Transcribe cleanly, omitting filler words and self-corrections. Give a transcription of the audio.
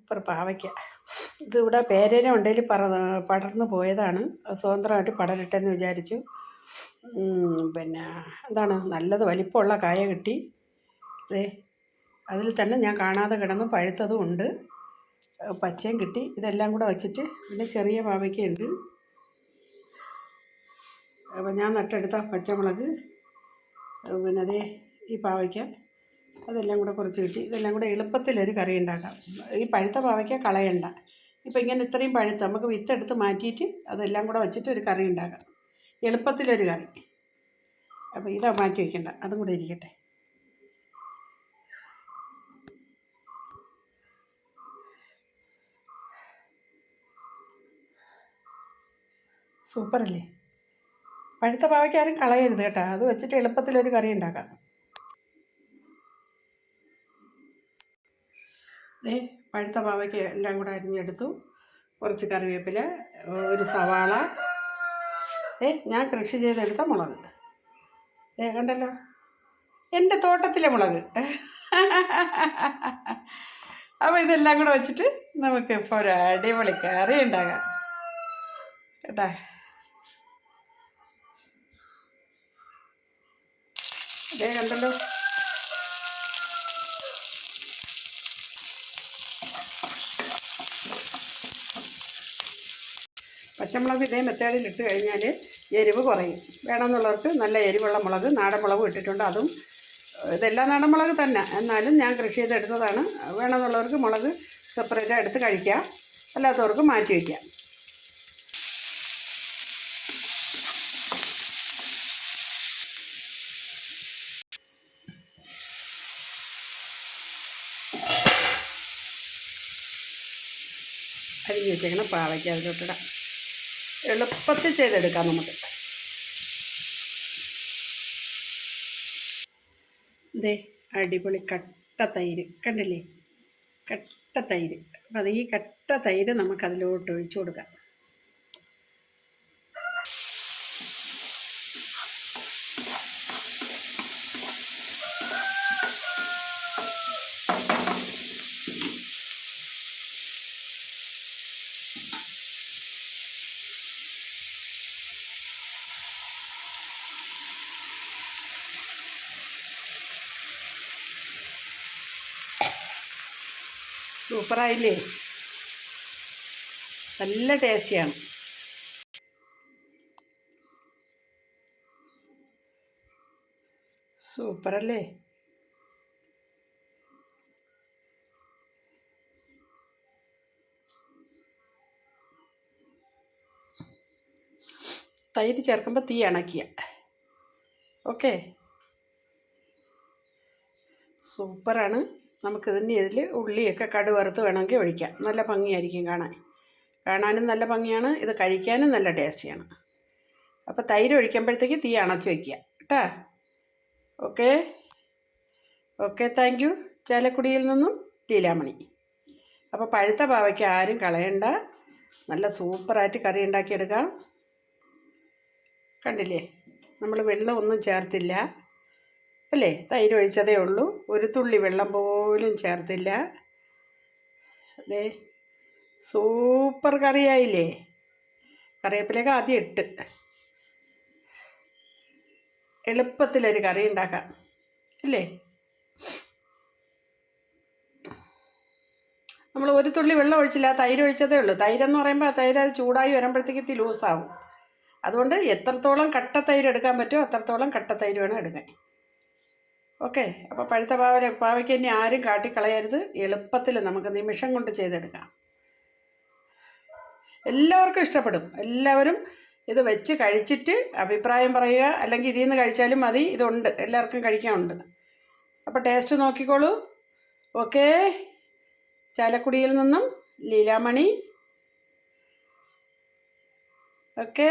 Super പാവയ്ക്ക. ഇതിവിടെ പേരേനെ ഉണ്ടെങ്കിൽ പടർന്നു പോയതാണ്. സ്വതന്ത്രമായിട്ട് പടരട്ടെന്ന് വിചാരിച്ചു. പിന്നെ എന്താണ് നല്ലത് വലിപ്പമുള്ള കായ കിട്ടി. അതിൽ തന്നെ ഞാൻ കാണാതെ കിടന്ന് പഴുത്തതും ഉണ്ട്, പച്ചയും കിട്ടി. ഇതെല്ലാം കൂടെ വച്ചിട്ട് പിന്നെ ചെറിയ പാവയ്ക്കയുണ്ട്. അപ്പോൾ ഞാൻ നട്ടെടുത്ത പച്ചമുളക്, പിന്നെ ഈ പാവയ്ക്ക, അതെല്ലാം കൂടെ കുറച്ച് കിട്ടി. ഇതെല്ലാം കൂടെ എളുപ്പത്തിലൊരു കറി ഉണ്ടാക്കാം. ഈ പഴുത്ത പാവയ്ക്ക കളയണ്ട. ഇപ്പോൾ ഇങ്ങനെ ഇത്രയും പഴുത്ത് നമുക്ക് വിത്തെടുത്ത് മാറ്റിയിട്ട് അതെല്ലാം കൂടെ വെച്ചിട്ട് ഒരു കറി ഉണ്ടാക്കാം, എളുപ്പത്തിലൊരു കറി. അപ്പോൾ ഇതാ മാറ്റി വയ്ക്കണ്ട, അതും കൂടെ ഇരിക്കട്ടെ. സൂപ്പറല്ലേ? പഴുത്ത പാവയ്ക്ക ആരും കളയരുത് കേട്ടോ, അത് വെച്ചിട്ട് എളുപ്പത്തിലൊരു കറി ഉണ്ടാക്കാം. പഴുത്ത പാവയ്ക്ക എല്ലാം കൂടെ അരിഞ്ഞെടുത്തു. കുറച്ച് കറിവേപ്പില, ഒരു സവാള, ഞാൻ കൃഷി ചെയ്തെടുത്ത മുളക്. കണ്ടല്ലോ, എൻ്റെ തോട്ടത്തിലെ മുളക്. അപ്പോൾ ഇതെല്ലാം കൂടെ വെച്ചിട്ട് നമുക്ക് ഇപ്പോൾ ഒരു അടിപൊളി കറി ഉണ്ടാകാം കേട്ടാ. കണ്ടല്ലോ, പച്ചമുളക് ഇതേ മെത്തേഡിൽ ഇട്ട് കഴിഞ്ഞാൽ എരിവ് കുറയും. വേണമെന്നുള്ളവർക്ക് നല്ല എരിവുള്ള മുളക്, നാടൻ മുളകും ഇട്ടിട്ടുണ്ട്. അതും ഇതെല്ലാം നാടൻ മുളക് തന്നെ, എന്നാലും ഞാൻ കൃഷി ചെയ്തെടുത്തതാണ്. വേണമെന്നുള്ളവർക്ക് മുളക് സെപ്പറേറ്റ് എടുത്ത് കഴിക്കാം, അല്ലാത്തവർക്ക് മാറ്റി വയ്ക്കാം. അരിഞ്ഞ് വെച്ചേക്കണം പാവയ്ക്ക അതിലോട്ടിടാം. എളുപ്പത്തിൽ ചെയ്തെടുക്കാം നമുക്ക്. അടിപൊളി കട്ട തൈര് കണ്ടില്ലേ, കട്ട തൈര്. അപ്പം അത് ഈ കട്ട തൈര് നമുക്കതിലോട്ട് ഒഴിച്ചു കൊടുക്കാം. സൂപ്പറായില്ലേ? നല്ല ടേസ്റ്റിയാണ്. സൂപ്പറല്ലേ? തൈര് ചേർക്കുമ്പോൾ തീ അണയ്ക്കുക. ഓക്കെ, സൂപ്പറാണ്. നമുക്കിതിന് ഇതിൽ ഉള്ളിയൊക്കെ കടുവറുത്ത് വേണമെങ്കിൽ ഒഴിക്കാം. നല്ല ഭംഗിയായിരിക്കും കാണാനും നല്ല ഭംഗിയാണ്, ഇത് കഴിക്കാനും നല്ല ടേസ്റ്റിയാണ്. അപ്പോൾ തൈര് ഒഴിക്കുമ്പോഴത്തേക്ക് തീ അണച്ച് വയ്ക്കുക കേട്ടോ. Okay okay, thank you. ചാലക്കുടിയിൽ നിന്നും ലീലാമണി. അപ്പോൾ പഴുത്ത പാവയ്ക്ക് ആരും കളയണ്ട, നല്ല സൂപ്പറായിട്ട് കറി ഉണ്ടാക്കിയെടുക്കാം. കണ്ടില്ലേ, നമ്മൾ വെള്ളമൊന്നും ചേർത്തില്ല അല്ലേ, തൈര് ഒഴിച്ചതേ ഉള്ളൂ. ഒരു തുള്ളി വെള്ളം പോലും ചേർത്തില്ല. സൂപ്പർ കറിയായില്ലേ? കറിവേപ്പിലയൊക്കെ ആദ്യം ഇട്ട് എളുപ്പത്തിലൊരു കറി ഉണ്ടാക്കാം അല്ലേ. നമ്മൾ ഒരു തുള്ളി വെള്ളം ഒഴിച്ചില്ല, തൈര് ഒഴിച്ചതേ ഉള്ളൂ. തൈരെന്ന് പറയുമ്പോൾ ആ തൈര് അത് ചൂടായി വരുമ്പോഴത്തേക്ക് തീ ലൂസാവും. അതുകൊണ്ട് എത്രത്തോളം കട്ട തൈര് എടുക്കാൻ പറ്റുമോ അത്രത്തോളം കട്ട തൈര് വേണം എടുക്കാൻ. ഓക്കെ, അപ്പോൾ പഴുത്ത പാവയ്ക്ക് ഇനി ആരും കാട്ടിക്കളയരുത്. എളുപ്പത്തിൽ നമുക്ക് നിമിഷം കൊണ്ട് ചെയ്തെടുക്കാം. എല്ലാവർക്കും ഇഷ്ടപ്പെടും. എല്ലാവരും ഇത് വെച്ച് കഴിച്ചിട്ട് അഭിപ്രായം പറയുക, അല്ലെങ്കിൽ ഇതിൽ നിന്ന് കഴിച്ചാലും മതി. ഇതുണ്ട്, എല്ലാവർക്കും കഴിക്കാനുണ്ട്. അപ്പോൾ ടേസ്റ്റ് നോക്കിക്കോളൂ. ഓക്കെ, ചാലക്കുടിയിൽ നിന്നും ലീലാമണി. ഓക്കെ.